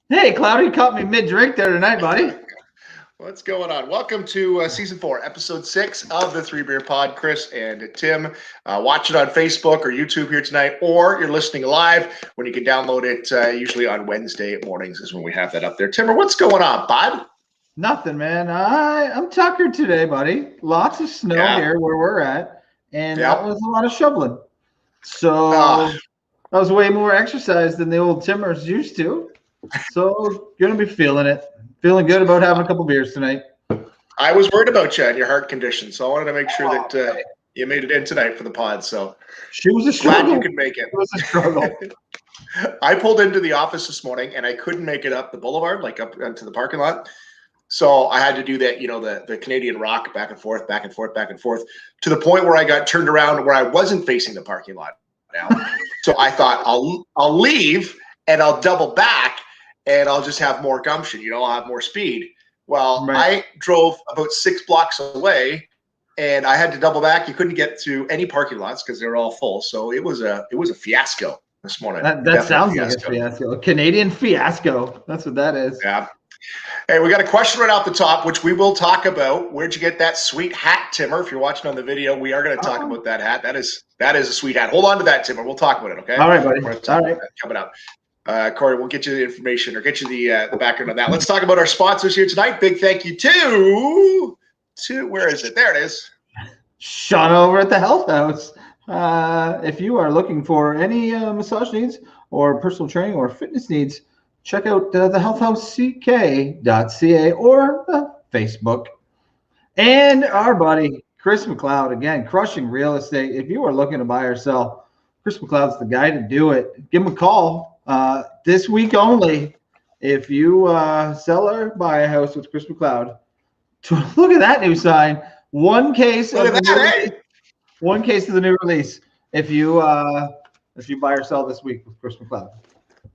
Hey, Cloudy, caught me mid-drink there tonight, buddy. What's going on? Welcome to Season 4, Episode 6 of the 3BeerPod. Chris and Tim. Watch it on Facebook or YouTube here tonight, or you're listening live when you can download it usually on Wednesday mornings is when we have that up there. Timmer, what's going on, bud? Nothing, man. I'm tuckered today, buddy. Lots of snow here where we're at, and that was a lot of shoveling. So that was way more exercise than the old Timmers used to. So gonna be feeling it. Feeling good about having a couple beers tonight. I was worried about you and your heart condition, so I wanted to make sure that you made it in tonight for the pod. So she was a struggle. Glad you could make it. It was a struggle. I pulled into the office this morning and I couldn't make it up the boulevard, like up into the parking lot. So I had to do that, the Canadian rock back and forth, back and forth, back and forth, to the point where I got turned around where I wasn't facing the parking lot now. So I thought I'll leave and I'll double back and I'll just have more gumption, I'll have more speed. Well, right. I drove about 6 blocks away and I had to double back. You couldn't get to any parking lots because they were all full. So it was a fiasco this morning. That sounds like a fiasco. A Canadian fiasco. That's what that is. Yeah. Hey, we got a question right off the top, which we will talk about. Where'd you get that sweet hat, Timmer? If you're watching on the video, we are going to talk about that hat. That is a sweet hat. Hold on to that, Timmer. We'll talk about it, okay? All right, buddy. All right. Coming up. Corey, we'll get you the information or get you the background on that. Let's talk about our sponsors here tonight. Big thank you to where is it? There it is. Sean over at the Health House. If you are looking for any massage needs or personal training or fitness needs, check out the healthhouseck.ca or Facebook. And our buddy, Chris McLeod, again, crushing real estate. If you are looking to buy or sell, Chris McLeod's the guy to do it. Give him a call. This week only, if you sell or buy a house with Chris McLeod, look at that new sign. One case of the new release. If you buy or sell this week with Chris McLeod.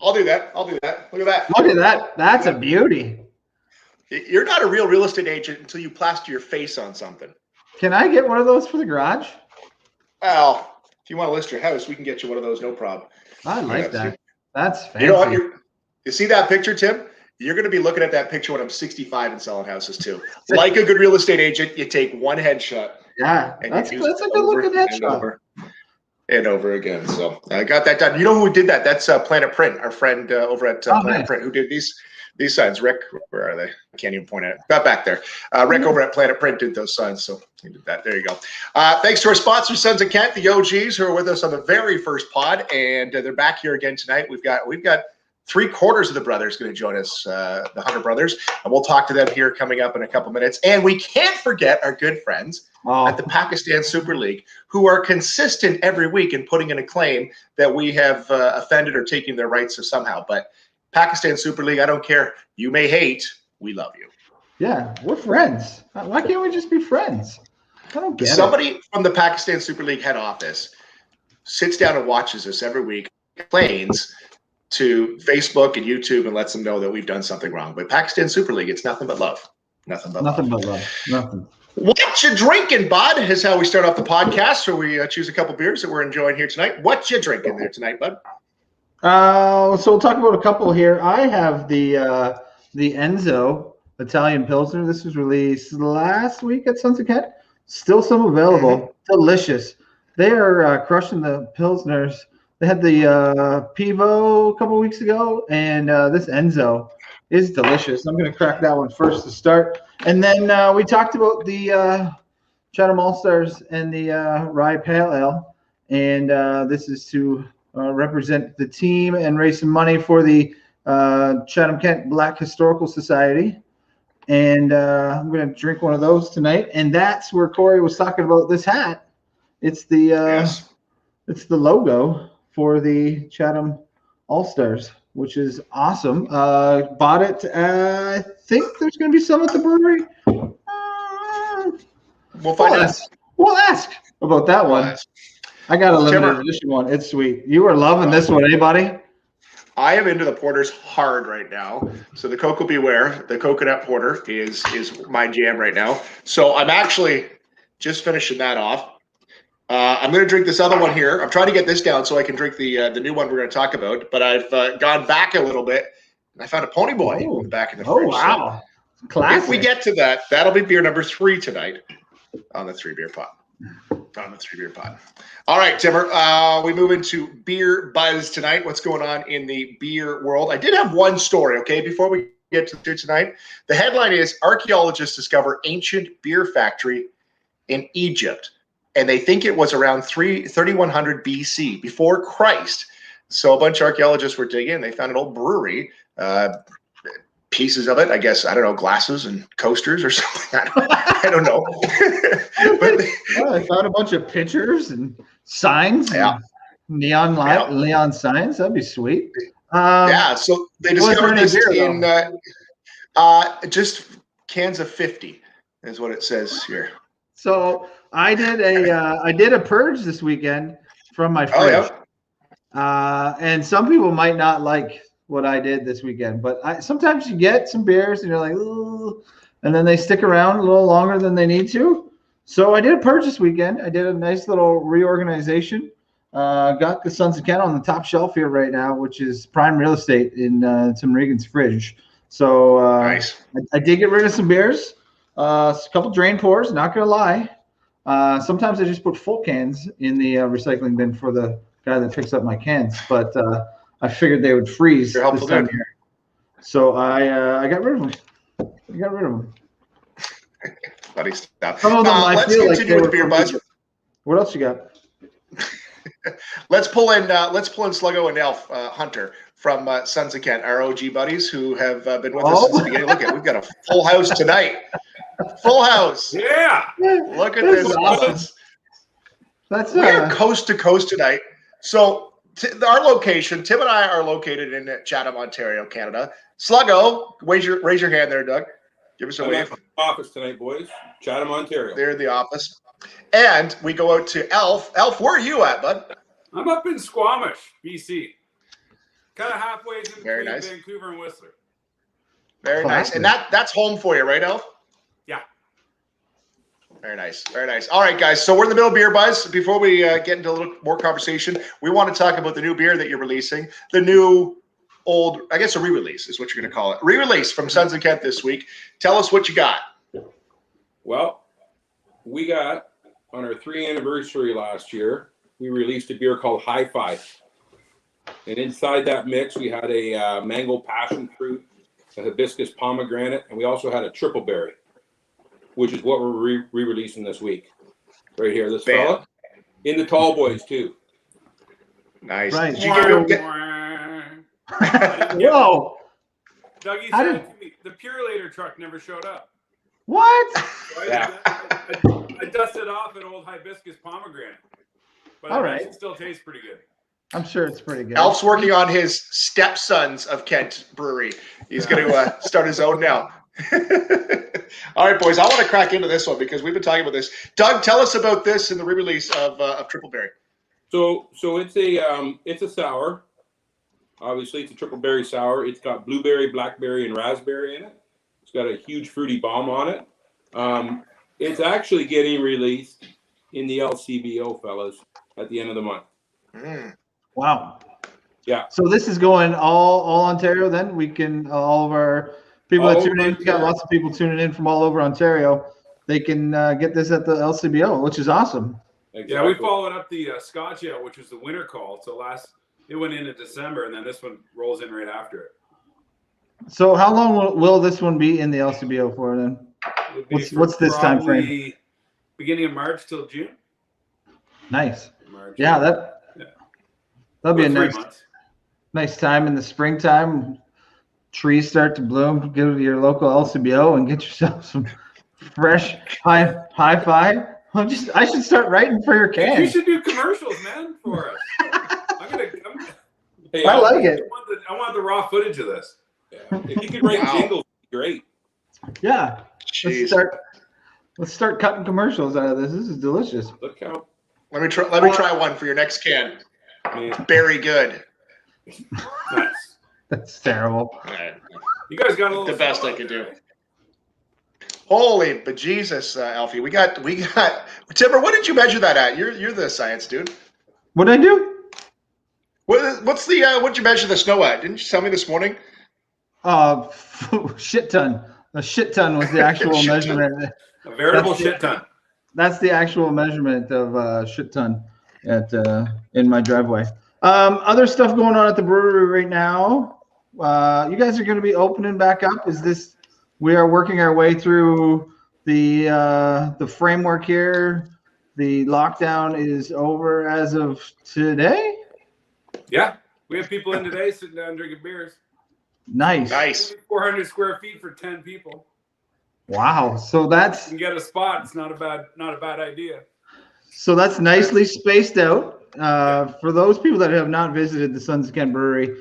I'll do that. Look at that. Look at that. That's a beauty. You're not a real estate agent until you plaster your face on something. Can I get one of those for the garage? Well, if you want to list your house, we can get you one of those, no problem. I like that. That's fancy. You know what? You see that picture, Tim? You're going to be looking at that picture when I'm 65 and selling houses too. Like a good real estate agent, you take one headshot. Yeah, that's a good looking headshot. And over again. So I got that done. You know who did that? That's Planet Print, our friend over at Planet Print, who did these signs. Rick, where are they? I can't even point at it. Got back there. Rick over at Planet Print did those signs. So he did that. There you go. Thanks to our sponsors, Sons of Kent, the OGs, who are with us on the very first pod, and they're back here again tonight. We've got 3/4 of the brothers going to join us, the Hunter brothers, and we'll talk to them here coming up in a couple minutes. And we can't forget our good friends at the Pakistan Super League, who are consistent every week in putting in a claim that we have offended or taken their rights somehow. But Pakistan Super League, I don't care. You may hate, we love you. Yeah, we're friends. Why can't we just be friends? I don't get Somebody from the Pakistan Super League head office sits down and watches us every week, complains to Facebook and YouTube and lets them know that we've done something wrong. But Pakistan Super League, it's nothing but love. Nothing but love. Nothing. What you drinking, bud? Is how we start off the podcast, where we choose a couple beers that we're enjoying here tonight. What you drinking there tonight, bud? So we'll talk about a couple here. I have the Enzo Italian Pilsner. This was released last week at Sons of Kent. Still some available. Mm-hmm. Delicious. They are crushing the Pilsners. They had the Pivo a couple weeks ago, and this Enzo is delicious. I'm going to crack that one first to start. And then we talked about the Chatham All-Stars and the Rye Pale Ale. And this is to represent the team and raise some money for the Chatham Kent Black Historical Society. And I'm going to drink one of those tonight. And that's where Corey was talking about this hat. It's the it's the logo for the Chatham All-Stars, which is awesome. Bought it. I think there's going to be some at the brewery. We'll find out. We'll ask about that one. I got a limited edition one. It's sweet. You are loving this one, buddy? I am into the porters hard right now. So the Cocoa Beware, the coconut porter is my jam right now. So I'm actually just finishing that off. I'm going to drink this other one here. I'm trying to get this down so I can drink the new one we're going to talk about. But I've gone back a little bit. I found a Pony Boy in the back of the fridge. Oh, wow. Classic. If we get to that, that'll be beer number 3 tonight on the 3BeerPod. On the 3BeerPod. All right, Timmer, we move into beer buzz tonight. What's going on in the beer world? I did have one story, okay, before we get to beer tonight. The headline is archaeologists discover ancient beer factory in Egypt, and they think it was around 3100 BC, before Christ. So a bunch of archaeologists were digging. They found an old brewery, pieces of it, I guess, I don't know, glasses and coasters or something. I don't know. But I found a bunch of pictures and signs. Yeah. And neon signs. That'd be sweet. Yeah, so they discovered this in just cans of 50 is what it says here. So I did a purge this weekend from my fridge. And some people might not like what I did this weekend, but sometimes you get some beers and you're like, ooh, and then they stick around a little longer than they need to. So I did a purge this weekend. I did a nice little reorganization. Got the Sons of Ken on the top shelf here right now, which is prime real estate in Tim Regan's fridge. So nice. I did get rid of some beers, a couple drain pours, not going to lie. Sometimes I just put full cans in the recycling bin for the guy that picks up my cans, but I figured they would freeze this time of year. So I got rid of them. Funny stuff. Some of them I let's feel continue like with beer buzz. What else you got? Let's pull in Sluggo and Elf Hunter from Sons of Ken, our OG buddies who have been with us since the beginning. Look, we've got a full house tonight. Full house. Yeah. Look at this. Awesome. We are coast to coast tonight. So our location, Tim and I are located in Chatham, Ontario, Canada. Sluggo, raise your hand there, Doug. Give us a wave. I'm at the office tonight, boys. Chatham, Ontario. They're in the office. And we go out to Elf. Elf, where are you at, bud? I'm up in Squamish, BC. Kind of halfway in between nice. Vancouver and Whistler. Very nice. And that's home for you, right, Elf? Yeah. Very nice. Very nice. All right, guys. So we're in the middle of beer buzz. Before we get into a little more conversation, we want to talk about the new beer that you're releasing. The new old, I guess a re-release is what you're going to call it. Re-release from Sons of Kent this week. Tell us what you got. Well, we got, on our 3rd anniversary last year, we released a beer called Hi-Fi. And inside that mix, we had a mango passion fruit, a hibiscus pomegranate, and we also had a triple berry, which is what we're re-releasing this week. Right here, this fella. In the tall boys, too. Nice. Right. Did you get Whoa. Dougie said to me, the Purelator truck never showed up. What? So I dusted off an old hibiscus pomegranate. But all right. It still tastes pretty good. I'm sure it's pretty good. Elf's working on his Stepsons of Kent brewery. He's going to start his own now. All right, boys, I want to crack into this one because we've been talking about this. Doug, tell us about this and the re-release of Triple Berry. So it's a sour. Obviously, it's a triple berry sour. It's got blueberry, blackberry, and raspberry in it. It's got a huge fruity bomb on it. It's actually getting released in the LCBO, fellas, at the end of the month. Wow. Yeah. So this is going all Ontario then? We can, all of our people that tune in, we got lots of people tuning in from all over Ontario. They can get this at the LCBO, which is awesome. Exactly. Yeah, we followed up the Scotch Ale, which was the winter call. So it went in December, and then this one rolls in right after it. So how long will this one be in the LCBO for then? What's this time frame? Beginning of March till June. Nice. March. Yeah, that'll be a nice time in the springtime. Trees start to bloom. Go to your local LCBO and get yourself some fresh Hi-Fi. I should start writing for your can. You should do commercials, man, for us. Hey, I like it. I want the raw footage of this. Yeah. If you could write jingles, great. Yeah. Let's start cutting commercials out of this. This is delicious. Look how. Let me try one for your next can. Very good. Nice. That's terrible. Right. You guys got a little the best I could do. Holy bejesus, Alfie. We got Timber, what did you measure that at? You're the science dude. What did I do? What'd you measure the snow at? Didn't you tell me this morning? Shit ton. A shit ton was the actual measurement. A veritable shit ton. That's the actual measurement of shit ton at in my driveway. Other stuff going on at the brewery right now. You guys are going to be opening back up. Is this? We are working our way through the framework here. The lockdown is over as of today. Yeah, we have people in today sitting down drinking beers. Nice. 400 square feet for 10 people. Wow. So that's You can get a spot. It's not a bad idea. So that's nicely spaced out. For those people that have not visited the Sons of Kent Brewery,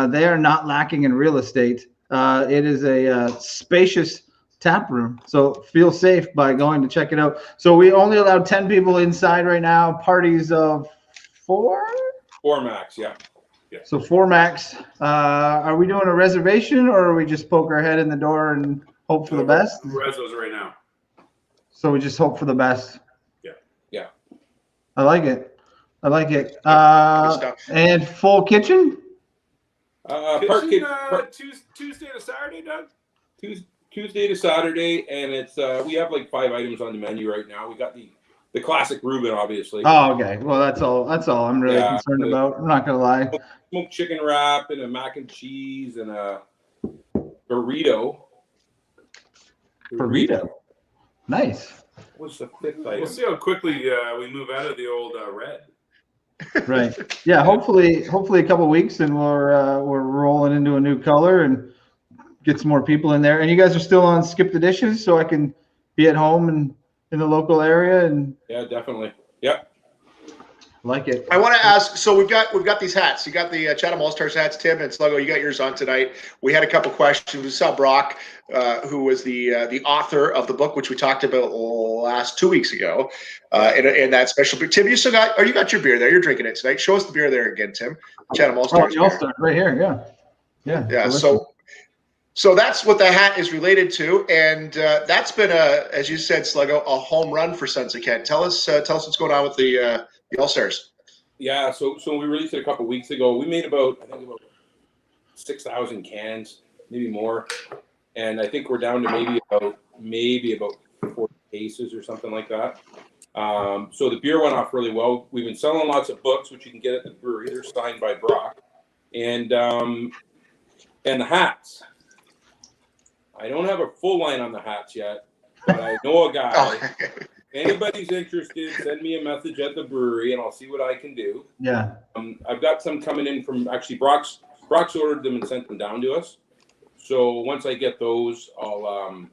they are not lacking in real estate. It is a spacious tap room, so feel safe by going to check it out. So we only allow 10 people inside right now. Parties of 4? 4 max, yeah. So 4 max. Are we doing a reservation, or are we just poke our head in the door and hope for the best? Rezos right now. So we just hope for the best. Yeah. I like it. And full kitchen? Tuesday to Saturday, Doug? Tuesday to Saturday, and it's we have like 5 items on the menu right now. We got the classic Reuben, obviously. Oh, okay. Well, that's all I'm really concerned about. I'm not gonna lie. Smoked chicken wrap and a mac and cheese and a burrito. Nice. What's the 5th item? We'll see how quickly we move out of the old red. Right. Yeah. Hopefully a couple of weeks, and we're rolling into a new color and get some more people in there. And you guys are still on Skip the Dishes, so I can be at home and in the local area. And yeah, definitely. Yep. Like it. I want to ask. So we've got these hats. You got the Chatham All Stars hats, Tim and Sluggo. You got yours on tonight. We had a couple questions. We saw Brock, who was the author of the book, which we talked about last 2 weeks ago, in that special. Tim, you got your beer there. You're drinking it tonight. Show us the beer there again, Tim. Chatham All Stars. All Stars right here. Yeah. Delicious. So that's what the hat is related to, and that's been as you said, Sluggo, a home run for Sons of Kent. Tell us what's going on with the All Stars. Yeah, so we released it a couple weeks ago. We made about 6,000 cans, maybe more, and I think we're down to maybe about 40 cases or something like that. So the beer went off really well. We've been selling lots of books, which you can get at the brewery. They're signed by Brock, and the hats. I don't have a full line on the hats yet, but I know a guy. If anybody's interested, send me a message at the brewery, and I'll see what I can do. Yeah. I've got some coming in from actually Brock's ordered them and sent them down to us. So once I get those, and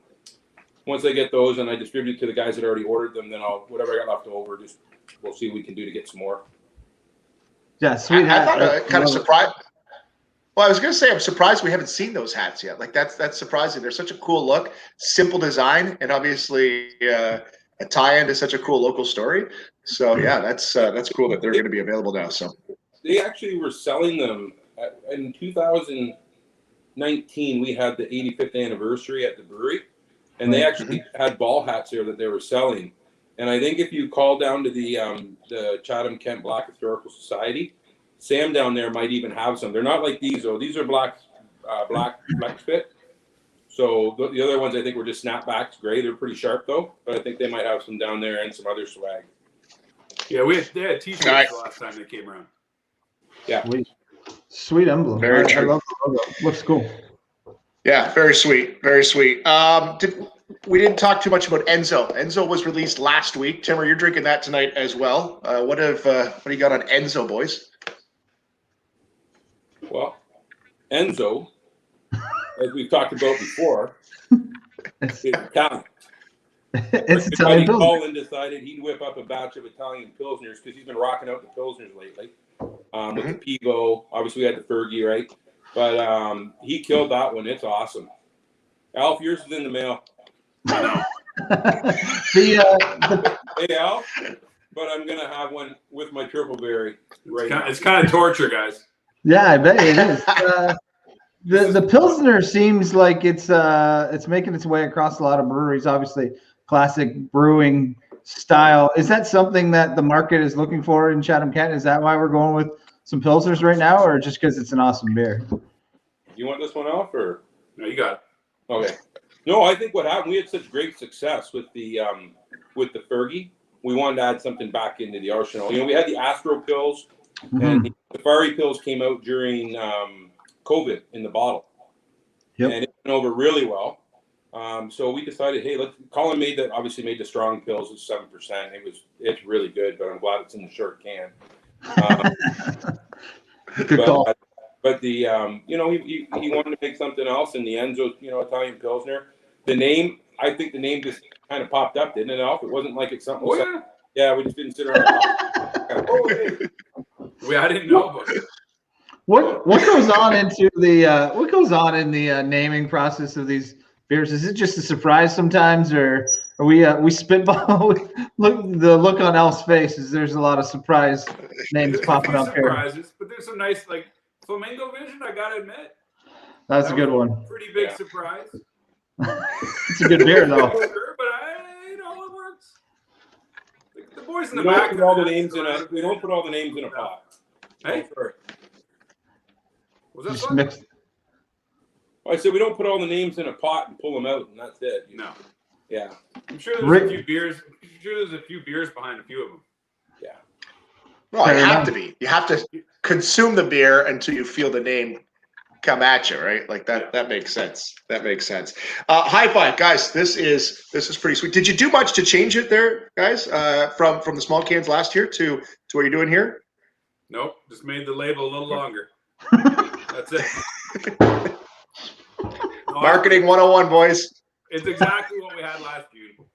I distribute to the guys that already ordered them, then whatever I got left over, we'll see what we can do to get some more. Yeah, sweet hat. I thought kind of surprised. Well, I was going to say, I'm surprised we haven't seen those hats yet. Like that's surprising. They're such a cool look, simple design, and obviously a tie-in to such a cool local story. So yeah, that's cool that they're going to be available now. So they actually were selling them in 2019. We had the 85th anniversary at the brewery, and they actually had ball hats there that they were selling. And I think if you call down to the Chatham Kent Black Historical Society, Sam down there might even have some. They're not like these though. These are black fit. So the other ones I think were just snapbacks, gray. They're pretty sharp though, but I think they might have some down there and some other swag. Yeah, they had t-shirts the last time they came around. Yeah, sweet emblem. Very true. I love the logo. Looks cool. Yeah, very sweet, very sweet. We didn't talk too much about Enzo. Enzo was released last week. Timmer, you're drinking that tonight as well. What do you got on Enzo, boys? Well, Enzo, as we've talked about before, is Italian. It's Italian Pilsner. Colin decided he'd whip up a batch of Italian Pilsners because he's been rocking out the Pilsners lately. With the Pivo, obviously we had the Fergie, right? But he killed that one. It's awesome. Alf, yours is in the mail. Hey, Alf, but I'm going to have one with my triple berry right now. It's kind of torture, guys. Yeah, I bet it is. The Pilsner seems like it's making its way across a lot of breweries. Obviously, classic brewing style. Is that something that the market is looking for in Chatham Kent? Is that why we're going with some Pilsners right now, or just because it's an awesome beer? You want this one off, or? No, you got it. Okay. No, I think what happened, we had such great success with the Fergie. We wanted to add something back into the arsenal. We had the Astro pills, and the Safari pills came out during COVID in the bottle. Yep. And it went over really well. So we decided, hey, Colin obviously made the strong pills at 7%. It's really good, but I'm glad it's in the short can. Good call. But the he wanted to make something else, and the Enzo, Italian Pilsner. The name, I think the name just kind of popped up, didn't it, Alf? It wasn't like it's something. Oh, yeah. Yeah, we just didn't sit around. I didn't know about it. What goes on into the what goes on in the naming process of these beers? Is it just a surprise sometimes, or are we spitball? The look on Al's face is there's a lot of surprise names popping up here. But there's some nice Flamingo Vision. I gotta admit, That's a good one. Pretty big surprise. It's a good beer though. But it works. The boys in the We back. don't put all the names in a. We don't put all the names in a pot. Hey, Sorry. was that Just fun? mixed. I said we don't put all the names in a pot and pull them out, and that's it. No. Yeah. I'm sure there's a few beers. I'm sure there's a few beers behind a few of them. Yeah. Well, you have to be. You have to consume the beer until you feel the name come at you, right? Like that. That makes sense. That makes sense. High five, guys. This is pretty sweet. Did you do much to change it there, guys? From the small cans last year to what you're doing here? Nope. Just made the label a little longer. That's it. Marketing 101, boys. It's exactly what we had last June.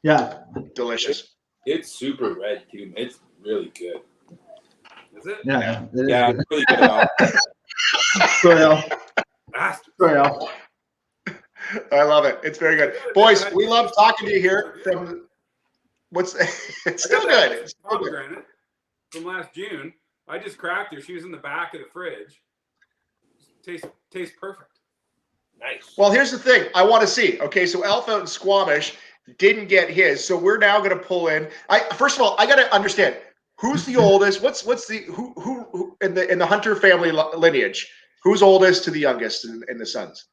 Yeah. Delicious. It's super red too. It's really good. Is it? Yeah. Yeah, it's really good. Al. Sorry, Al. Bastard. Sorry, Al. I love it. It's very good, boys. We love talking to you here. It's still good. It's still good. Pomegranate from last June. I just cracked her. She was in the back of the fridge. Tastes perfect. Nice. Well, here's the thing. I want to see. Okay, so Alpha and Squamish didn't get his, so we're now going to pull in. First of all, I got to understand who's the oldest. What's the who in the Hunter family lineage? Who's oldest to the youngest in the sons?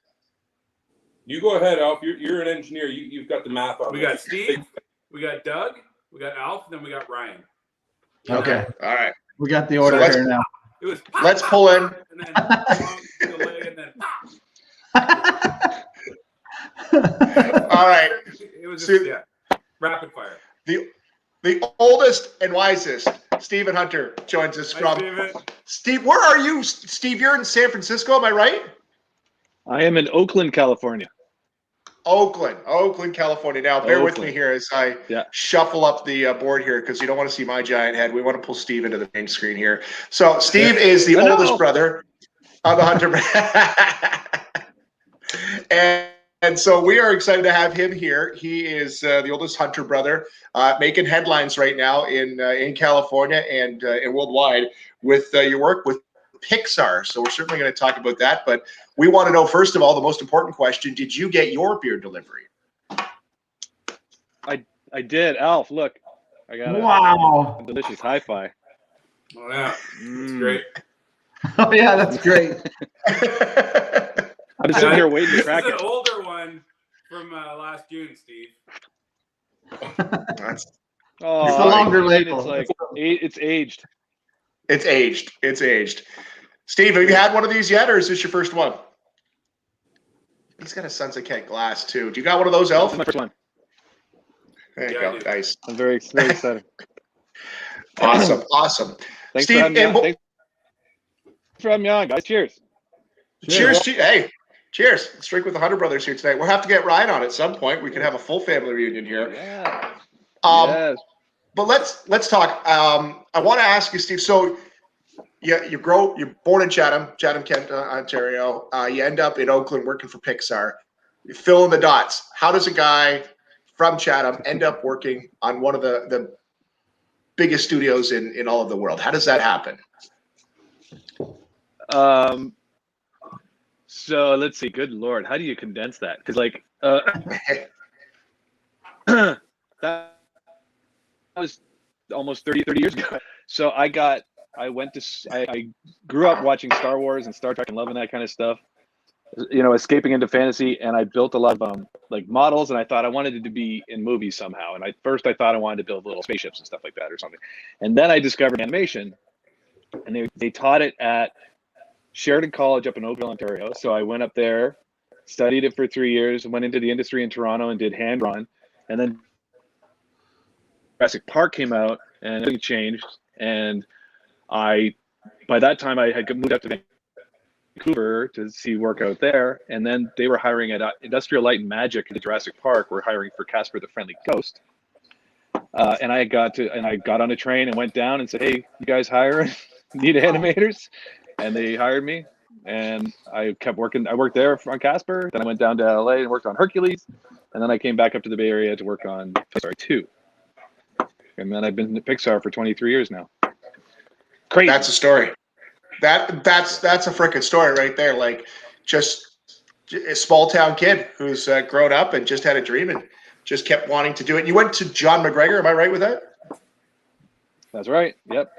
You go ahead, Alf. You're an engineer. You've got the math on. We got Steve. We got Doug. We got Alf. And then we got Ryan. Okay. All right. We got the order here now. It was Let's pull in. And then the leg and then All right. It was just rapid fire. The oldest and wisest, Stephen Hunter, joins us Hi, from. Steven. Steve, where are you? Steve, you're in San Francisco, am I right? I am in Oakland, California. Oakland, California. Now, bear with me Oakland. here as I shuffle up the board here because you don't want to see my giant head. We want to pull Steve into the main screen here. So, Steve is the oldest brother of the Hunter. And so we are excited to have him here. He is the oldest Hunter brother, making headlines right now in California and worldwide with your work with Pixar. So we're certainly going to talk about that. But we want to know, first of all, the most important question: did you get your beer delivery? I did. Alf, look, I got a delicious hi-fi. Oh yeah, that's great. Oh yeah, that's great. I'm sitting here waiting to crack This is it. an older one from last June, Steve. Oh, It's a longer label. It's like it's aged. It's aged. It's aged. Steve, have you had one of these yet, or is this your first one? He's got a Sons of Kent glass too. Do you got one of those, Elf? This is my first one. There you Yeah, I go. do. Nice. I'm very excited. Awesome. Thanks Steve, for having me and on. Thanks for having me on, guys. Cheers. cheers to you. Hey, cheers. Let's drink with the Hunter brothers here tonight. We'll have to get Ryan on at some point. We can have a full family reunion here. Yeah. Yes. But let's talk. I want to ask you, Steve. So, you're born in Chatham, Kent, Ontario. You end up in Oakland working for Pixar. You fill in the dots. How does a guy from Chatham end up working on one of the biggest studios in all of the world? How does that happen? So let's see. Good Lord, how do you condense that? Because that was almost 30 years ago. So I grew up watching Star Wars and Star Trek and loving that kind of stuff. escaping into fantasy, and I built a lot of like models, and I thought I wanted it to be in movies somehow. And I thought I wanted to build little spaceships and stuff like that or something. And then I discovered animation, and they taught it at Sheridan College up in Oakville, Ontario. So I went up there, studied it for 3 years, went into the industry in Toronto and did hand drawn. And then Jurassic Park came out and everything changed. And by that time I had moved up to Vancouver to see work out there. And then they were hiring at Industrial Light and Magic in Jurassic Park. We're hiring for Casper the Friendly Ghost. And I got on a train and went down and said, "Hey, you guys hire? Need animators?" And they hired me, and I kept working. I worked there on Casper. Then I went down to LA and worked on Hercules, and then I came back up to the Bay Area to work on Pixar 2. And then I've been at Pixar for 23 years now. Crazy. That's a story. That's a freaking story right there. Like, just a small town kid who's grown up and just had a dream and just kept wanting to do it. You went to John McGregor, am I right with that? That's right. Yep.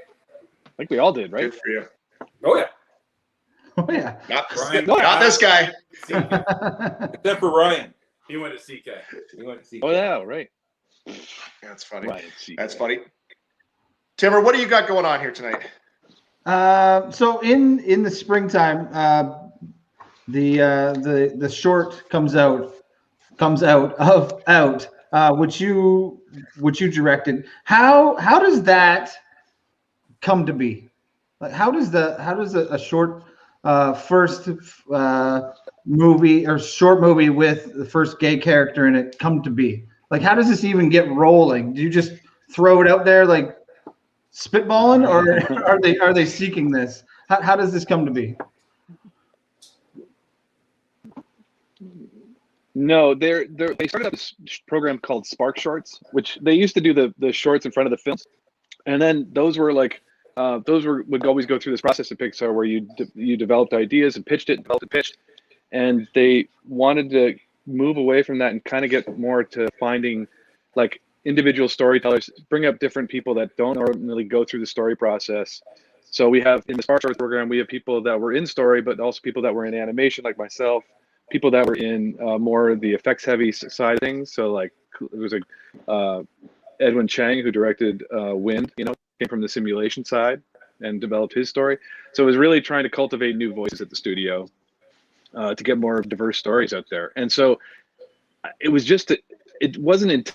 I think we all did, right? Good for you. Oh yeah. Oh yeah. Not this guy. Except for Ryan. He went to CK. Oh yeah, right. That's funny. Right, That's funny. Timmer, what do you got going on here tonight? So in the springtime, the short comes out which you directed. How does that come to be? Like, how does a short first movie or short movie with the first gay character in it come to be? Like, how does this even get rolling? Do you just throw it out there like spitballing, or are they seeking this? How does this come to be? No, they started up this program called Spark Shorts, which they used to do the shorts in front of the films, and then those were like would always go through this process at Pixar where you developed ideas and pitched, and they wanted to move away from that and kind of get more to finding like individual storytellers, bring up different people that don't normally go through the story process. So we have in the Spark Shorts program, we have people that were in story, but also people that were in animation, like myself, people that were in more of the effects heavy side of things. So like it was Edwin Chang, who directed Wind, came from the simulation side and developed his story. So it was really trying to cultivate new voices at the studio to get more diverse stories out there. And so it was it wasn't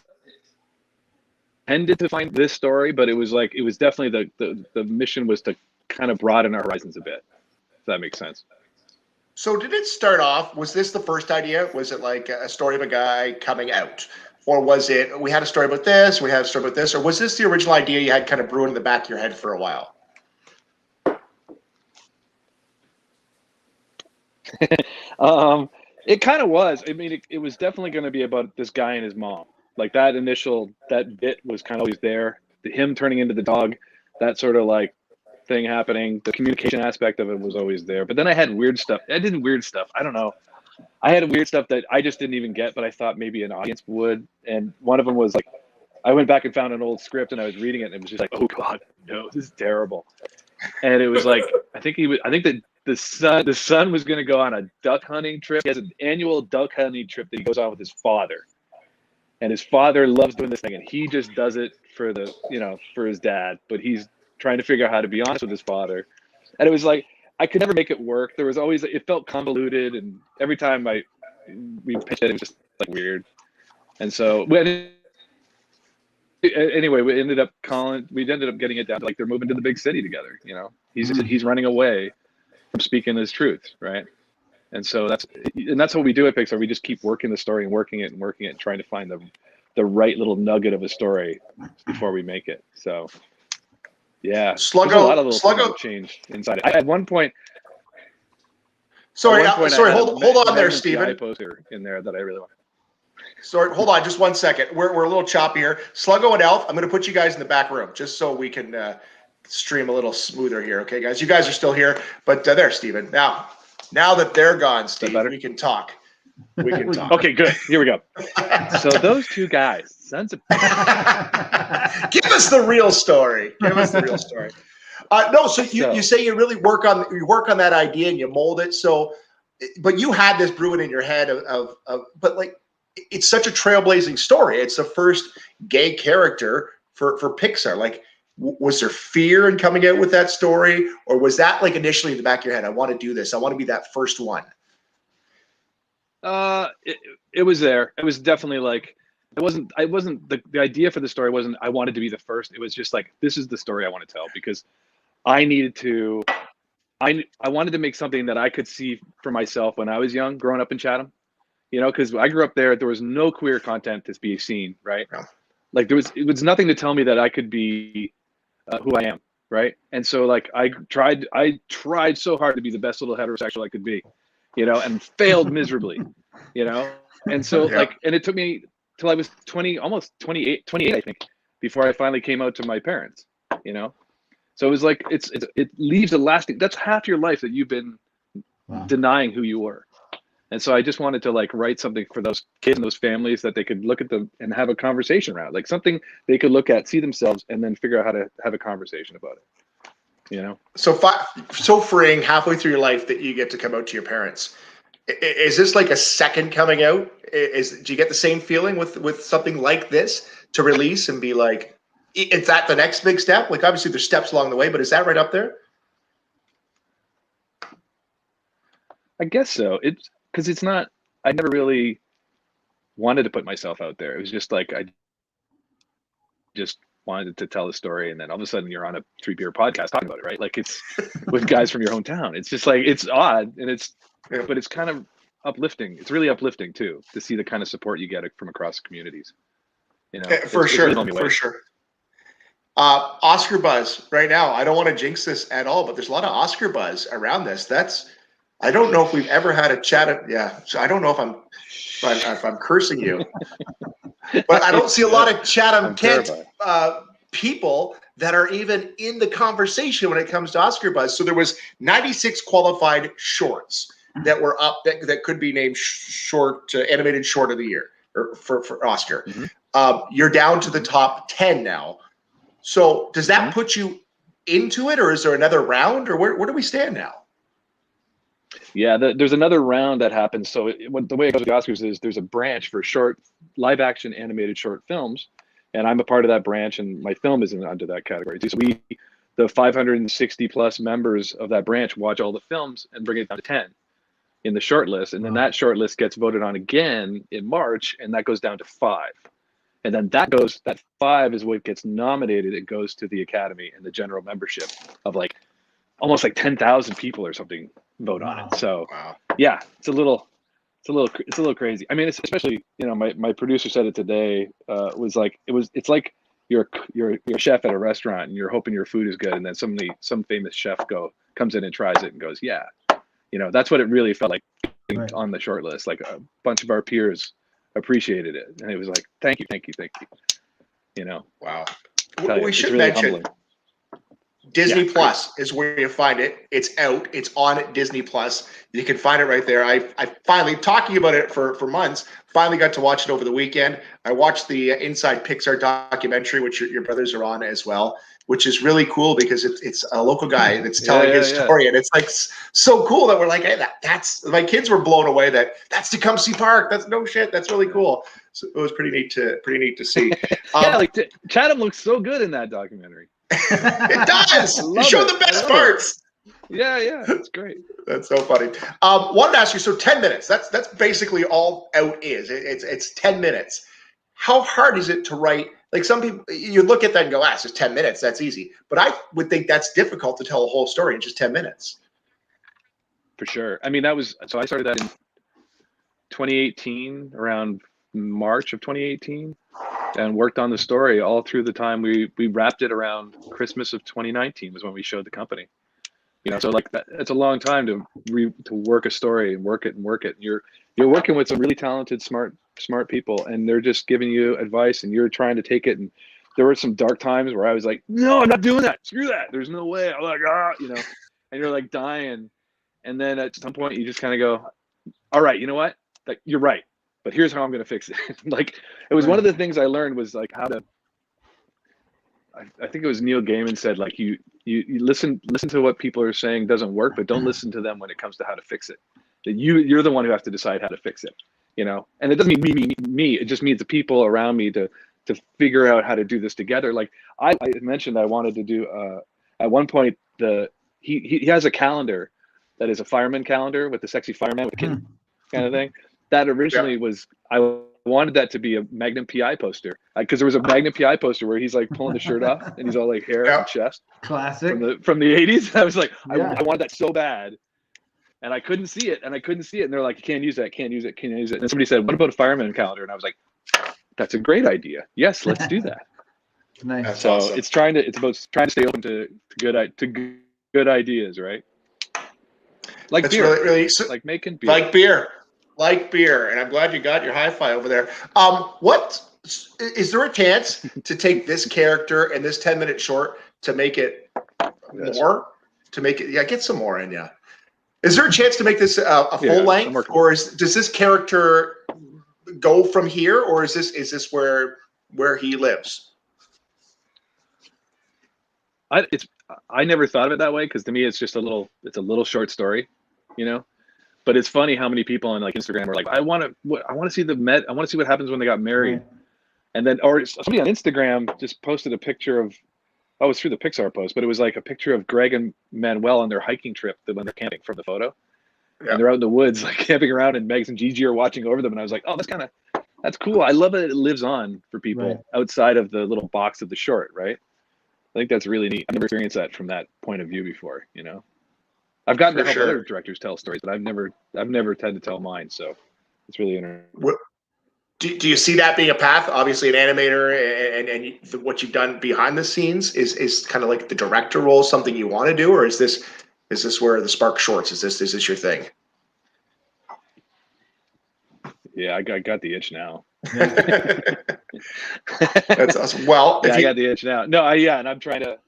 intended to find this story, but it was definitely the mission was to kind of broaden our horizons a bit, if that makes sense. So did it start off, was this the first idea? Was it like a story of a guy coming out? Or was it, we had a story about this, we had a story about this? Or was this the original idea you had kind of brewing in the back of your head for a while? It kind of was. I mean, it was definitely going to be about this guy and his mom. Like that bit was kind of always there. Him turning into the dog, that sort of like thing happening. The communication aspect of it was always there. But then I had weird stuff. I did weird stuff. I don't know. I had weird stuff that I just didn't even get, but I thought maybe an audience would. And one of them was like, I went back and found an old script and I was reading it and it was just like, oh God, no, this is terrible. And it was like, I think that the son was going to go on a duck hunting trip. He has an annual duck hunting trip that he goes on with his father. And his father loves doing this thing and he just does it for for his dad, but he's trying to figure out how to be honest with his father. And it was like, I could never make it work. There was always, it felt convoluted, and every time we pitched it was just like weird. And so anyway, we ended up getting it down to like they're moving to the big city together. He's running away from speaking his truth, right? And so that's what we do at Pixar. We just keep working the story and working it and trying to find the right little nugget of a story before we make it. So yeah, there's a lot of little things that changed inside it. At one point. Sorry, hold on there, Steven. Poster in there that I really want. Sorry, hold on just 1 second. We're a little choppy here. Sluggo and Elf, I'm going to put you guys in the back room just so we can stream a little smoother here. Okay, guys? You guys are still here, but there, Steven. Now that they're gone, Steve, we can talk. We can talk. Okay, good. Here we go. So those two guys, sons of Give us the real story. No, so you say you really work on that idea and you mold it. So but you had this brewing in your head but like, it's such a trailblazing story. It's the first gay character for Pixar. Like, was there fear in coming out with that story, or was that like initially in the back of your head, I want to do this, I want to be that first one? It was there. It was definitely like, I wasn't the idea for the story wasn't I wanted to be the first. It was just like, this is the story I want to tell, because I wanted to make something that I could see for myself when I was young, growing up in Chatham, because I grew up there was no queer content to be seen, right? Yeah. Like it was nothing to tell me that I could be who I am, right? And so like I tried so hard to be the best little heterosexual I could be, and failed miserably, and so Yeah. like, and it took me till I was 20, almost 28, I think, before I finally came out to my parents, so it was like, it leaves a lasting, that's half your life that you've been denying who you were. And so I just wanted to like write something for those kids and those families that they could look at them and have a conversation around, like something they could look at, see themselves, and then figure out how to have a conversation about it. So freeing halfway through your life that you get to come out to your parents. Is this like a second coming out? Do you get the same feeling with something like this to release and be like, is that the next big step? Like, obviously there's steps along the way, but is that right up there? I guess so. It's because it's not, I never really wanted to put myself out there. It was just like, I just wanted to tell a story, and then all of a sudden you're on a 3Beer podcast talking about it, right? Like, it's with guys from your hometown. It's just like, it's odd, and but it's kind of uplifting. It's really uplifting too, to see the kind of support you get from across communities. For sure. Oscar buzz right now. I don't want to jinx this at all, but there's a lot of Oscar buzz around this. I don't know if we've ever had a chat. So I don't know if I'm cursing you, but I don't see a lot of Chatham Kent people that are even in the conversation when it comes to Oscar buzz. So there was 96 qualified shorts that were up that could be named animated short of the year or for Oscar. Mm-hmm. You're down to the top 10 now. So does that put you into it, or is there another round, or where do we stand now? Yeah, there's another round that happens. So the way it goes with the Oscars is there's a branch for short live action animated short films, and I'm a part of that branch, and my film is under that category too. So the 560 plus members of that branch watch all the films and bring it down to 10 in the short list, and then that short list gets voted on again in March, and that goes down to 5. And then that 5 is what gets nominated. It goes to the Academy and the general membership of like almost like 10,000 people or something vote on it. So yeah, it's a little crazy. I mean, it's especially, my producer said it today, was like, it's like you're a chef at a restaurant and you're hoping your food is good. And then some famous chef comes in and tries it and goes, yeah, that's what it really felt like on the short list. Like a bunch of our peers appreciated it, and it was like, thank you. Wow. We should really mention humbling. Disney Plus is where you find it. It's out. It's on Disney Plus. You can find it right there. I finally, talking about it for months, finally got to watch it over the weekend. I watched the Inside Pixar documentary, which your brothers are on as well, which is really cool because it's a local guy that's telling his story. And it's like so cool that we're like, hey, that's my kids were blown away that's Tecumseh Park. That's no shit. That's really cool. So it was pretty neat to see. Chatham looks so good in that documentary. It does. You show the best parts. Yeah, it's great. That's so funny. Wanted to ask you, so 10 minutes, that's basically all out is. It's 10 minutes. How hard is it to write? Like, some people, you look at that and go, it's just 10 minutes, that's easy. But I would think that's difficult to tell a whole story in just 10 minutes. For sure. I mean, so I started that in 2018, around March of 2018. And worked on the story all through the time. We wrapped it around Christmas of 2019 was when we showed the company. So like it's a long time to work a story and work it. You're working with some really talented, smart people, and they're just giving you advice, and you're trying to take it. And there were some dark times where I was like, no, I'm not doing that. Screw that. There's no way. I'm like, and you're like dying. And then at some point you just kind of go, all right, you know what? Like, you're right. But here's how I'm going to fix it. Like, it was one of the things I learned was like how to, I think it was Neil Gaiman said, like, you listen to what people are saying doesn't work, but don't listen to them when it comes to how to fix it. that you're the one who has to decide how to fix it, you know. And it doesn't mean me. It just means the people around me to figure out how to do this together. Like I mentioned, I wanted to do at one point he has a calendar that is a fireman calendar with the sexy fireman with the kid kind of thing. That originally was, I wanted that to be a Magnum PI poster, because there was a Magnum PI poster where he's like pulling the shirt off and he's all like hair and chest. Classic. From the 80s. I was like, I wanted that so bad. And I couldn't see it. And they're like, you can't use that, can't use it. And somebody said, what about a fireman calendar? And I was like, that's a great idea. Yes, let's do that. Nice. So awesome. It's about trying to stay open to good ideas, right? Like That's beer, really like making beer. Like beer. And I'm glad you got your hi-fi over there. What is there a chance to take this character and this 10-minute short to make it more? To make it, get some more in you. Is there a chance to make this a full length, or does this character go from here, or is this where he lives? I never thought of it that way, because to me it's just a little short story, you know. But it's funny how many people on like Instagram are like, I want to see I want to see what happens when they got married, and then or somebody on Instagram just posted a picture of, oh, it's through the Pixar post, but it was like a picture of Greg and Manuel on their hiking trip when they're camping from the photo. Yeah. And they're out in the woods, like camping around, and Megs and Gigi are watching over them. And I was like, oh, that's cool. I love that it lives on for people outside of the little box of the short, right? I think that's really neat. I've never experienced that from that point of view before, you know? I've gotten to help other directors tell stories, but I've never had to tell mine. So it's really interesting. Do you see that being a path? Obviously, an animator and what you've done behind the scenes is kind of like the director role, something you want to do, or is this where the Spark Shorts is this your thing? Yeah, I got the itch now. That's awesome. Well, I got the itch now. No, and I'm trying to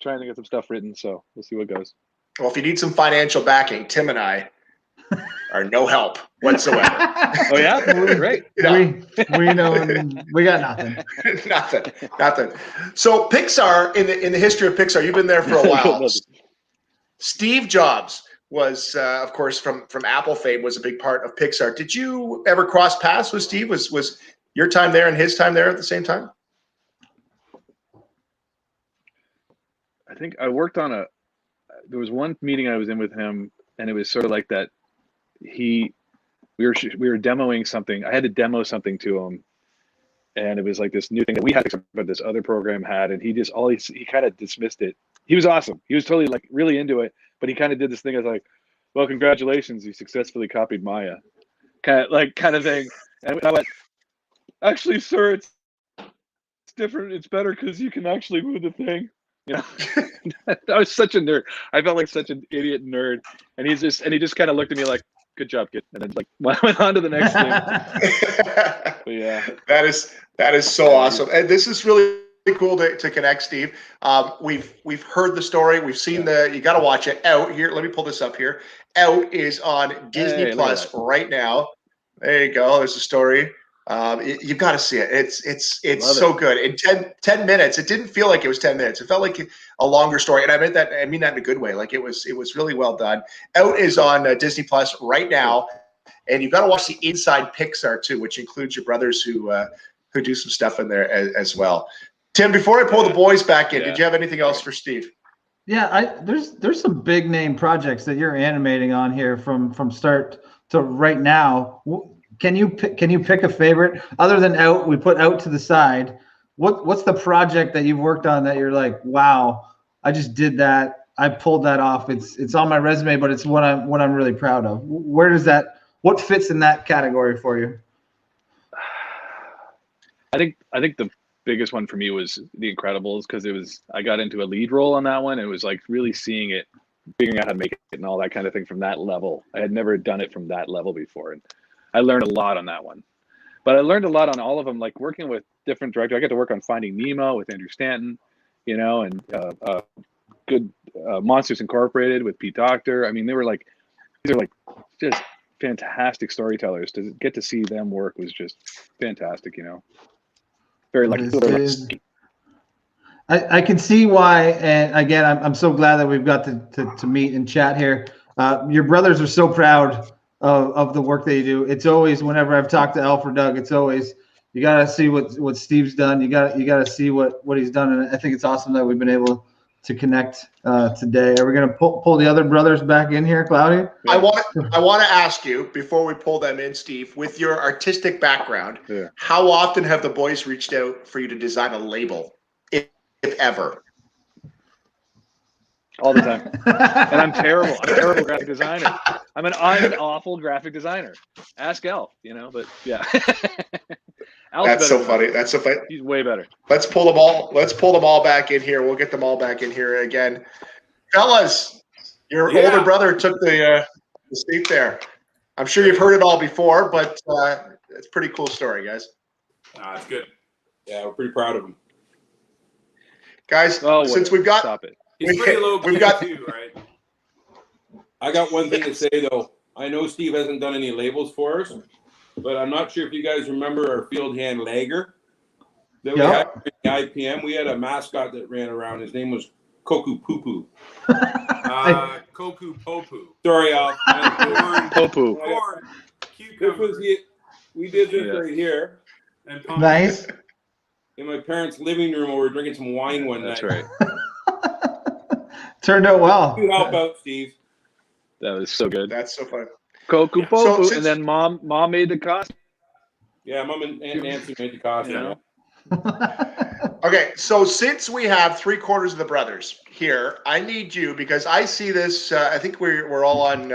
get some stuff written, so we'll see what goes. Well, if you need some financial backing, Tim and I are no help whatsoever. Oh yeah, great. We know we got nothing. nothing. So Pixar, in the history of Pixar, you've been there for a while. Steve Jobs was, of course, from Apple fame, was a big part of Pixar. Did you ever cross paths with Steve? Was your time there and his time there at the same time? I think I worked on there was one meeting I was in with him, and it was sort of like that. We were demoing something. I had to demo something to him, and it was like this new thing that we had, but this other program had, and he kind of dismissed it. He was awesome. He was totally like really into it, but he kind of did this thing. I was like, "Well, congratulations, you successfully copied Maya," kind of thing. And I went, "Actually, sir, it's different. It's better because you can actually move the thing." You know, I was such a nerd. I felt like such an idiot nerd, and he just kind of looked at me like, "Good job, kid," and then like went on to the next thing. But yeah, that is so awesome, and this is really cool to connect, Steve. We've heard the story. We've seen you got to watch it. Out here, let me pull this up here. Out is on Disney Plus right now. There you go. There's the story. You've got to see it. It's so good. In 10 minutes, it didn't feel like it was 10 minutes. It felt like a longer story. And I mean that in a good way. Like it was really well done. Out is on Disney Plus right now. And you've got to watch the Inside Pixar too, which includes your brothers who do some stuff in there as well. Tim, before I pull the boys back in, did you have anything else for Steve? Yeah, there's some big name projects that you're animating on here from start to right now. Can you pick a favorite other than Out? We put Out to the side. What's the project that you've worked on that you're like, wow, I just did that. I pulled that off. It's on my resume, but it's what I'm really proud of. What fits in that category for you? I think the biggest one for me was The Incredibles, because I got into a lead role on that one. And it was like really seeing it, figuring out how to make it and all that kind of thing from that level. I had never done it from that level before. And I learned a lot on that one, but I learned a lot on all of them, like working with different directors. I got to work on Finding Nemo with Andrew Stanton, you know, and good Monsters Incorporated with Pete Docter. I mean, these are like just fantastic storytellers. To get to see them work was just fantastic, you know. Very lucky. I can see why, and again, I'm so glad that we've got to meet and chat here. Your brothers are so proud of the work that you do. It's always, whenever I've talked to Alf or Doug, it's always, you got to see what Steve's done. You got to see what he's done. And I think it's awesome that we've been able to connect today. Are we going to pull the other brothers back in here, Cloudy? I want to ask you, before we pull them in, Steve, with your artistic background, how often have the boys reached out for you to design a label, if ever? All the time. And I'm terrible. I'm a terrible graphic designer. I'm an awful graphic designer. Ask Alf, but yeah. That's so funny. That's so funny. He's way better. Let's pull them all back in here. We'll get them all back in here again. Fellas, your older brother took the seat there. I'm sure you've heard it all before, but it's a pretty cool story, guys. It's good. Yeah, we're pretty proud of him. Guys, since we've got... Stop it. He's pretty low key too, right? I got one thing to say, though. I know Steve hasn't done any labels for us, but I'm not sure if you guys remember our field hand Lager that we had in the IPM. We had a mascot that ran around. His name was Koku Poo-Poo. Koku Popu. Sorry, Al. Popu. We did this right here. And nice. In my parents' living room where we were drinking some wine one night. That's right. Turned out well. You help out, Steve. That was so good. That's so fun. Koku Popu, and then mom made the costume. Yeah, Mom and Aunt Nancy made the costume. Okay, so since we have 3/4 of the brothers here, I need you, because I see this. I think we're all on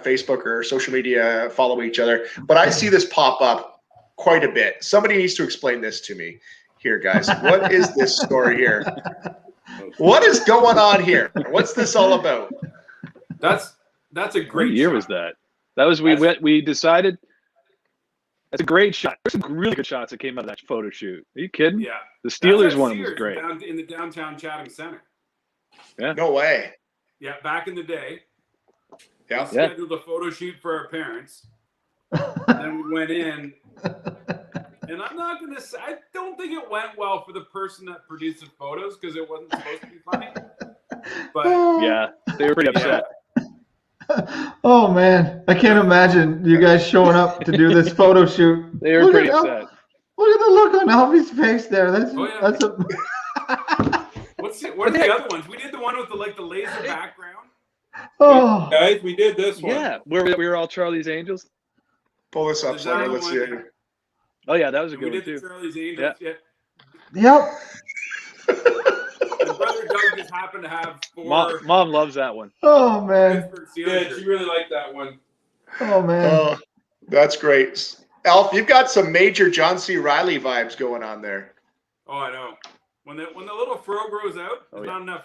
Facebook or social media, follow each other, but I see this pop up quite a bit. Somebody needs to explain this to me here, guys. What is this story here? What is going on here? What's this all about? That's a great What year shot. was that? That was we decided. That's a great shot. There's some really good shots that came out of that photo shoot. Are you kidding? Yeah. The Steelers That's at one was Sears great. Down in the downtown Chatham Center. Yeah. No way. Yeah, back in the day. Yeah. We scheduled a photo shoot for our parents. Then we went in. And I'm not going to say, I don't think it went well for the person that produced the photos because it wasn't supposed to be funny. But Yeah, they were pretty upset. Oh man, I can't imagine you guys showing up to do this photo shoot. They were pretty upset. Look at the look on Alfie's face there. That's what are the other ones? We did the one with the laser background. Oh, Guys, we did this one. Yeah, where we were all Charlie's Angels. Pull this up, Is Slater. that Let's see it. Oh yeah, that was a We good one did the too. Charlie's Angels. Yeah. yep. And Brother Doug just happened to have 4 Mom loves that one. Oh man. Pittsburgh Yeah, Steelers she shirts. really liked that one. Oh man. Oh, that's great. Alf, you've got some major John C. Reilly vibes going on there. Oh, I know. When the little fro grows out, Oh, it's yeah. not enough.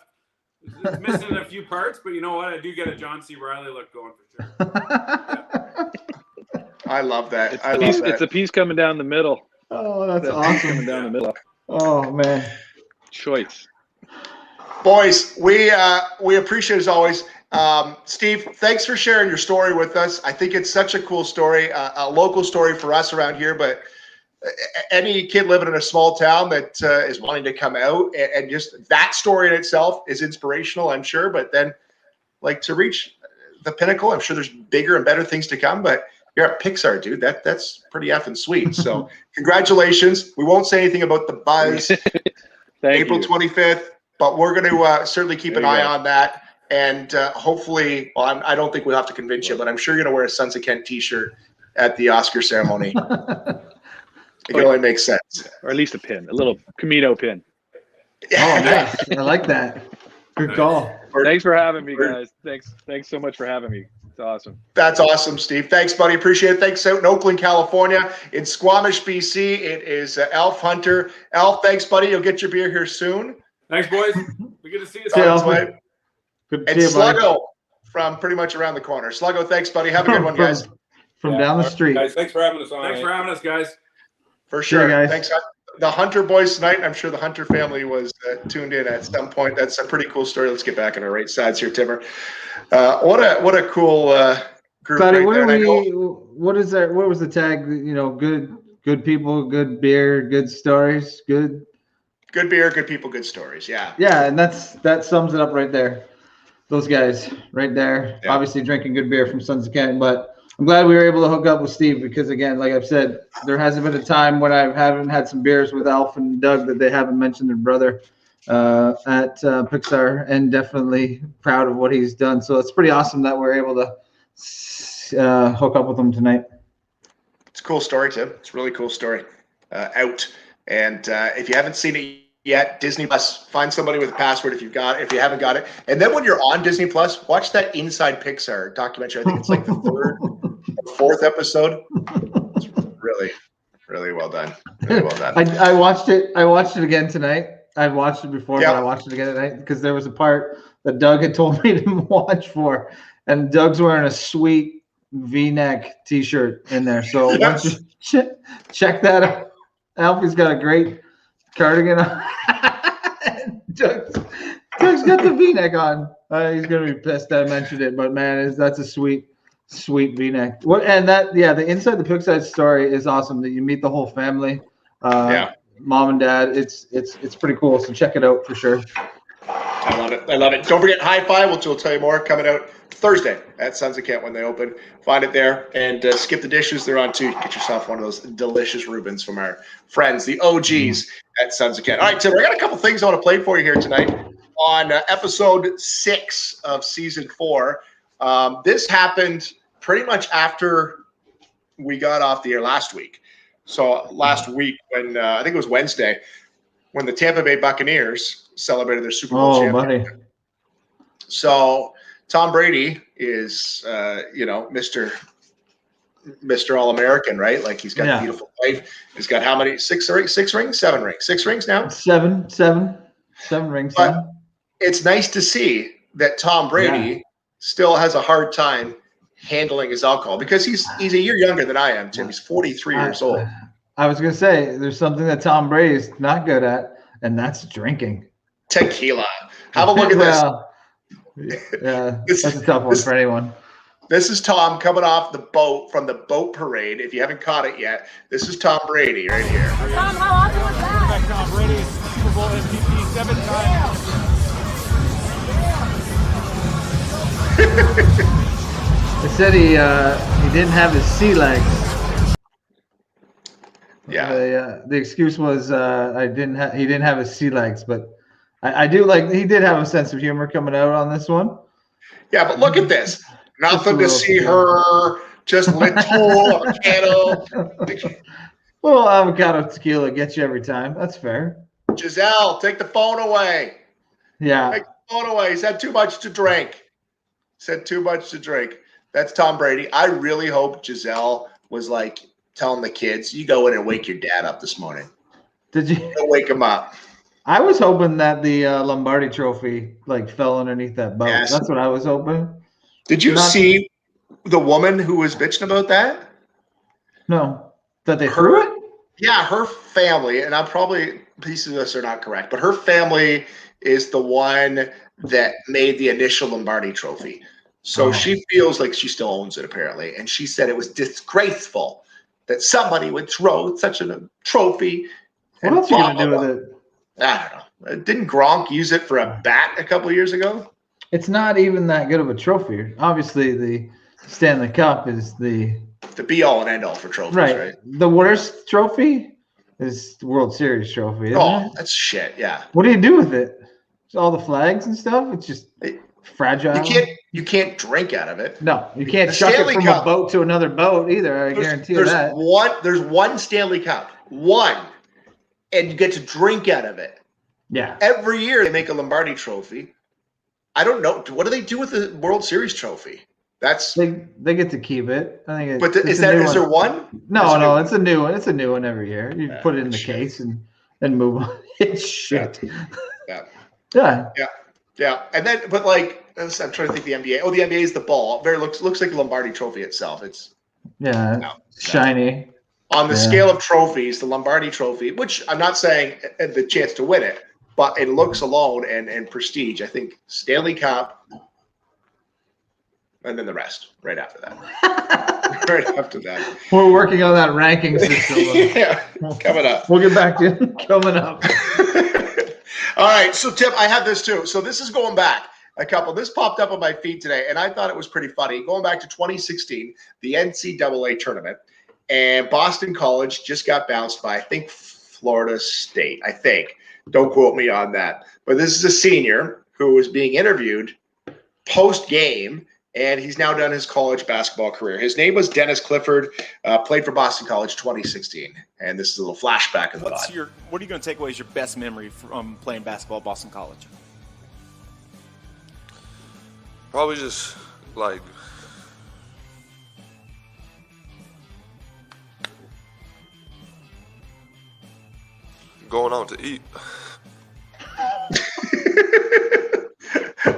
It's missing a few parts, but you know what? I do get a John C. Reilly look going for sure. I love that. It's a piece coming down the middle. Oh, that's That piece awesome. coming down the middle. Oh man. Choice. Boys, we appreciate it as always. Steve, thanks for sharing your story with us. I think it's such a cool story, a local story for us around here, but any kid living in a small town that is wanting to come out, and just that story in itself is inspirational, I'm sure. But then, like, to reach the pinnacle, I'm sure there's bigger and better things to come. But you're at Pixar, dude. That's pretty effing sweet. So congratulations. We won't say anything about the buzz. April 25th, but we're going to certainly keep an eye on that. And hopefully, well, I don't think we'll have to convince you, but I'm sure you're going to wear a Sons of Kent t-shirt at the Oscar ceremony. It can only make sense. Or at least a pin, a little Camino pin. Oh nice. I like that. Good call. Thanks for having me, guys. Thanks so much for having me. It's awesome. That's awesome, Steve. Thanks, buddy. Appreciate it. Thanks out in Oakland, California. In Squamish, BC, it is Alf Hunter. Alf, thanks, buddy. You'll get your beer here soon. Thanks, boys. We good to see you. See you, That's Alf. right. Good to And see you, buddy. Sluggo from pretty much around the corner. Sluggo, thanks, buddy. Have a good one, guys. From down the street. Guys, thanks for having us on. Thanks for having us, guys. For See you, sure. guys. Thanks. The Hunter boys tonight. I'm sure the Hunter family was tuned in at some point. That's a pretty cool story. Let's get back on our right sides here, Timmer. What a cool group. Cloudy, right what there. are And I know- we? What is that? What was the tag? You know, good people, good beer, good stories, good. Good beer, good people, good stories. Yeah. Yeah, and that sums it up right there. those guys right there, Yeah. obviously drinking good beer from Sons of Kent. But I'm glad we were able to hook up with Steve because, again, like I've said, there hasn't been a time when I haven't had some beers with Alf and Doug that they haven't mentioned their brother at Pixar, and definitely proud of what he's done. So it's pretty awesome that we're able to hook up with him tonight. It's a cool story, Tim. It's a really cool story. Out. And if you haven't seen it yet, Disney Plus, find somebody with a password if you haven't got it. And then when you're on Disney Plus, watch that Inside Pixar documentary. I think it's like the third or fourth episode. It's really, really well done. Really well done. I watched it. I watched it again tonight. I've watched it before, Yeah. but I watched it again tonight because there was a part that Doug had told me to watch for, and Doug's wearing a sweet V-neck T-shirt in there. So Yes. once you check that out. Alfie's got a great cardigan on. Doug's got the V-neck on. He's gonna be pissed that I mentioned it, but man, that's a sweet V-neck. The inside the Pixar story is awesome. That you meet the whole family. Mom and dad. It's pretty cool. So check it out for sure. I love it. I love it. Don't forget Hi-Fi, which we'll tell you more, coming out Thursday at Sons of Kent when they open. Find it there and skip the dishes. They're on too. Get yourself one of those delicious Reubens from our friends, the OGs at Sons of Kent. All right, Tim, I got a couple things I want to play for you here tonight on episode 6 of season 4. This happened pretty much after we got off the air last week. So last week when I think it was Wednesday, when the Tampa Bay Buccaneers celebrated their Super Bowl championship. Buddy. So Tom Brady is, Mr. All-American, right? Like he's got a beautiful wife. He's got how many? 6 rings? 7 rings? 6 rings now? Seven rings. But it's nice to see that Tom Brady still has a hard time handling his alcohol because he's a year younger than I am, Tim. He's 43 years old. I was going to say, there's something that Tom Brady's not good at, and that's drinking. Tequila. Have a look at this. Yeah, that's a tough one for anyone. This is Tom coming off the boat from the boat parade. If you haven't caught it yet, this is Tom Brady right here. Tom, how awesome was that? Tom Brady, Super Bowl MVP 7 times. They said he didn't have his sea legs. Yeah. The excuse was he didn't have his sea legs, but I do like he did have a sense of humor coming out on this one. Yeah, but look at this. Nothing to see her, just little avocado. Well, avocado tequila gets you every time. That's fair. Giselle, take the phone away. Yeah. Take the phone away. He's had too much to drink. That's Tom Brady. I really hope Giselle was like telling the kids, you go in and wake your dad up this morning. Did you? Go wake him up. I was hoping that the Lombardi trophy like fell underneath that boat. Yes. That's what I was hoping. Did you see the woman who was bitching about that? No. That they threw it? Yeah, her family, and I'm probably pieces of this are not correct, but her family is the one that made the initial Lombardi trophy. So she feels like she still owns it apparently. And she said it was disgraceful that somebody would throw such a trophy. What else are you gonna do with it? I don't know. Didn't Gronk use it for a bat a couple of years ago? It's not even that good of a trophy. Obviously, the Stanley Cup is the be all and end all for trophies, right? The worst trophy is the World Series trophy. Isn't it? That's shit. Yeah. What do you do with it? It's all the flags and stuff. It's just fragile. You can't drink out of it. No, you can't chuck Stanley it from Cup. a boat to another boat either. I guarantee you that. There's one Stanley Cup. One. And you get to drink out of it. Yeah. Every year they make a Lombardi trophy. I don't know. What do they do with the World Series trophy? That's they get to keep it. I think. Is there one? No, it's a new one. It's a new one every year. You put it in the case and move on. It's shit. Yeah. And then, but like, I'm trying to think the NBA. Oh, the NBA is the ball. Looks like the Lombardi trophy itself. It's shiny. On the scale of trophies, the Lombardi trophy, which I'm not saying the chance to win it, but it looks alone and prestige. I think Stanley Cup, and then the rest right after that. We're working on that ranking system. Yeah, coming up. We'll get back to it coming up. All right, so Tim, I have this too. So this is going back. a couple. This popped up on my feed today, and I thought it was pretty funny. Going back to 2016, the NCAA tournament, and Boston College just got bounced by, I think, Florida State. I think. Don't quote me on that. But this is a senior who was being interviewed post-game, and he's now done his college basketball career. His name was Dennis Clifford, played for Boston College 2016. And this is a little flashback of the What are you going to take away as your best memory from playing basketball at Boston College? Probably just like going out to eat.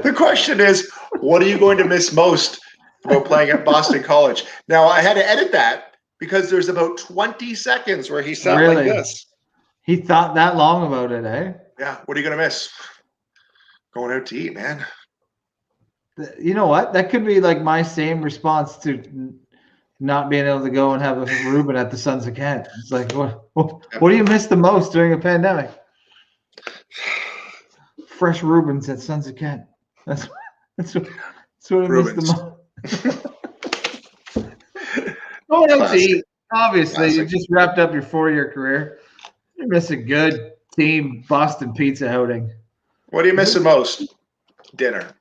The question is, what are you going to miss most about playing at Boston College? Now, I had to edit that because there's about 20 seconds where he sounded like this. He thought that long about it, eh? Yeah. What are you going to miss? Going out to eat, man. You know what? That could be like my same response to not being able to go and have a Reuben at the Sons of Kent. It's like, what do you miss the most during a pandemic? Fresh Reubens at Sons of Kent. That's what I miss the most. Going out to eat. Obviously, you just wrapped up your 4-year career. You miss a good team Boston pizza outing. What are you missing most? Dinner.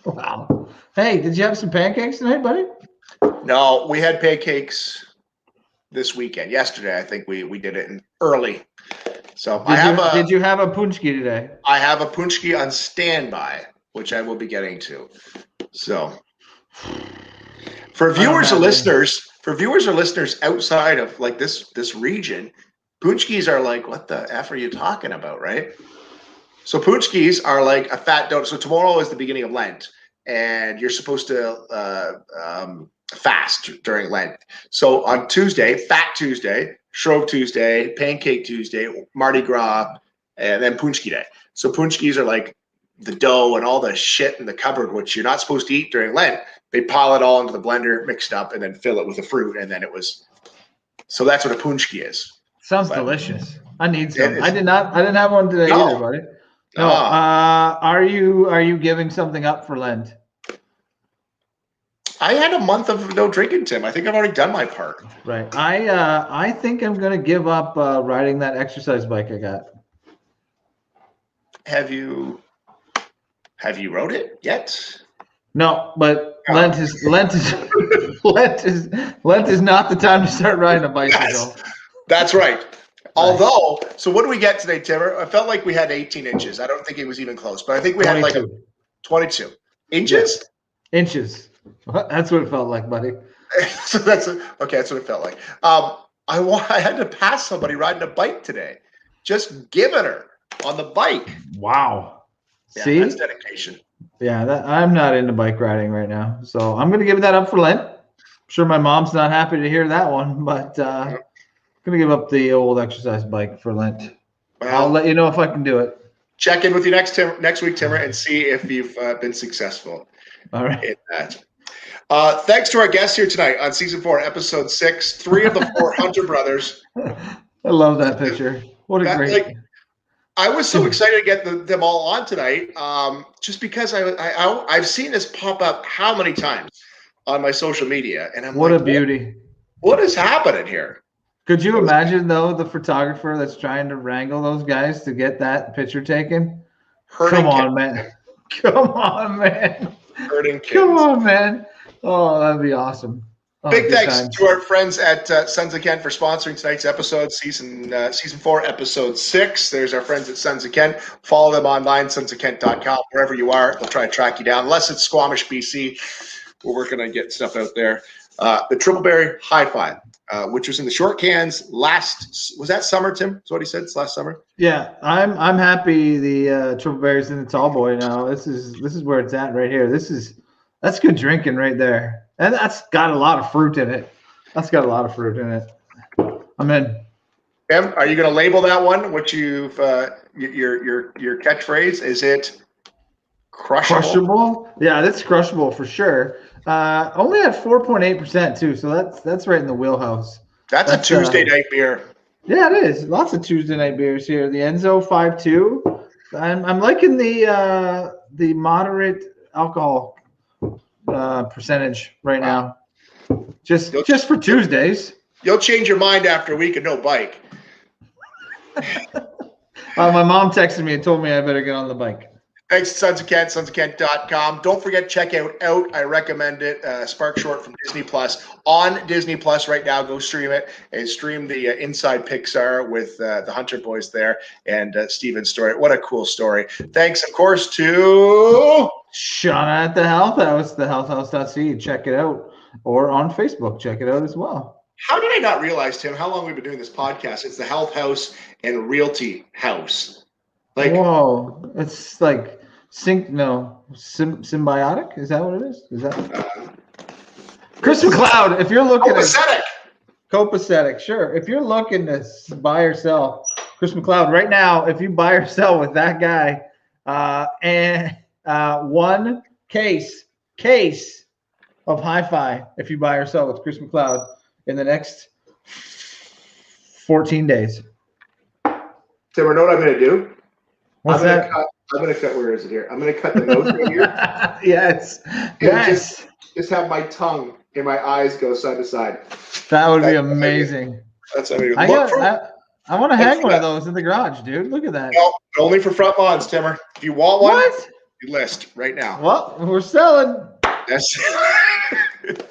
Wow. Hey, did you have some pancakes tonight, buddy? No, we had pancakes this weekend. Yesterday, I think we did it early. So did you have a punchki today? I have a punchki on standby, which I will be getting to. So for viewers or listeners outside of like this region, punchkis are like, what the F are you talking about, right? So punchkis are like a fat donut. So tomorrow is the beginning of Lent, and you're supposed to fast during Lent. So on Tuesday, Fat Tuesday, Shrove Tuesday, Pancake Tuesday, Mardi Gras, and then Punchki Day. So punchkis are like the dough and all the shit in the cupboard, which you're not supposed to eat during Lent. They pile it all into the blender, mixed up, and then fill it with the fruit, and then it was. So that's what a punchki is. Sounds delicious. I need some. I didn't have one today either, buddy. No. Are you giving something up for Lent? I had a month of no drinking, Tim. I think I've already done my part. Right. I think I'm gonna give up riding that exercise bike I got. Have you rode it yet? No, but Lent is not the time to start riding a bicycle. Yes, that's right. Although, so what do we get today, Timmer? I felt like we had 18 inches. I don't think it was even close, but I think we had like 22 inches. Yeah. Inches. That's what it felt like, buddy. So that's what it felt like. I had to pass somebody riding a bike today, just giving her on the bike. Wow. Yeah, see, that's dedication. Yeah, I'm not into bike riding right now, so I'm gonna give that up for Lent. I'm sure my mom's not happy to hear that one, but I'm gonna give up the old exercise bike for Lent. Well, I'll let you know if I can do it. Check in with you next week, Timmer, and see if you've been successful. All right. In that. Thanks to our guests here tonight on season 4, episode 6. 3 of the 4 Hunter brothers. I love that picture. What a great. I was so excited to get them all on tonight, just because I've seen this pop up how many times on my social media, and I'm what a beauty. What is happening here? Could you imagine though the photographer that's trying to wrangle those guys to get that picture taken? Come on, man. Come on, man. Come on, man. Oh, that'd be awesome. Oh, big thanks to our friends at Sons of Kent for sponsoring tonight's episode, season 4, episode 6. There's our friends at Sons of Kent. Follow them online, sonsofkent.com. Wherever you are, they'll try to track you down. Unless it's Squamish, BC, we're working on getting stuff out there. The Triple Berry Hi-Fi, which was in the short cans was that summer, Tim? That's what he said. It's last summer. Yeah, I'm happy the Triple Berry's in the tall boy now. This is where it's at right here. That's good drinking right there. And that's got a lot of fruit in it. I'm in. Em, are you going to label that one? What you've your catchphrase? Is it crushable? Crushable? Yeah, that's crushable for sure. Only at 4.8% too, so that's right in the wheelhouse. That's a Tuesday night beer. Yeah, it is. Lots of Tuesday night beers here. The Enzo 5.2. I'm liking the moderate alcohol percentage right now. Just for Tuesdays. You'll change your mind after a week of no bike. My mom texted me and told me I better get on the bike. Thanks to Sons of Kent, sonsofkent.com. Don't forget, check out. I recommend it. Spark Short from Disney Plus. On Disney Plus right now, go stream it and stream the Inside Pixar with the Hunter boys there and Steven's story. What a cool story. Thanks, of course, to Shauna at the Health House, thehealthhouse.ca. Check it out. Or on Facebook, check it out as well. How did I not realize, Tim, how long we've been doing this podcast? It's the Health House and Realty House. Like, whoa, it's like symbiotic. Is that what it is? Is that Chris McLeod? If you're looking at copacetic, sure. If you're looking to buy or sell, Chris McLeod, right now, if you buy or sell with that guy, and one case of hi-fi, if you buy or sell with Chris McLeod in the next 14 days. Tim, you know what I'm going to do? What's that? I'm going to cut. Where is it here? I'm going to cut the nose right here. Yes. Just have my tongue and my eyes go side to side. That would be amazing. That's what I want to hang one of those in the garage, dude. Look at that. No, only for front lawns, Timmer. If you want one, you list right now. Well, we're selling. That's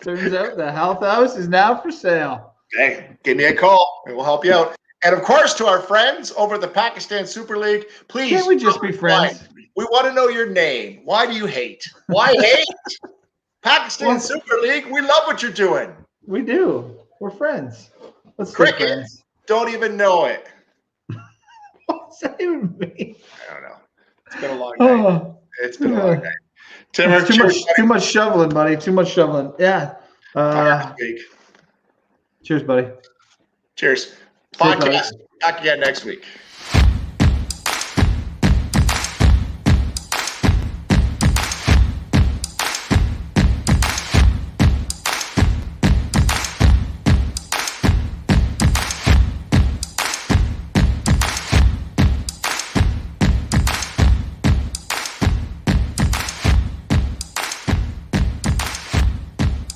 Turns out the Health House is now for sale. Hey, give me a call and we'll help you out. And of course, to our friends over at the Pakistan Super League, please. Can't we just be friends? We want to know your name. Why do you hate? Why hate? Pakistan Super League, we love what you're doing. We do. We're friends. Let's Cricket, be friends. don't even know it. What's that even mean? I don't know. It's been a long day. It's been a long day. Timmer, too much shoveling, buddy. Too much shoveling. Yeah. Cheers, buddy. Cheers. Podcast back again next week.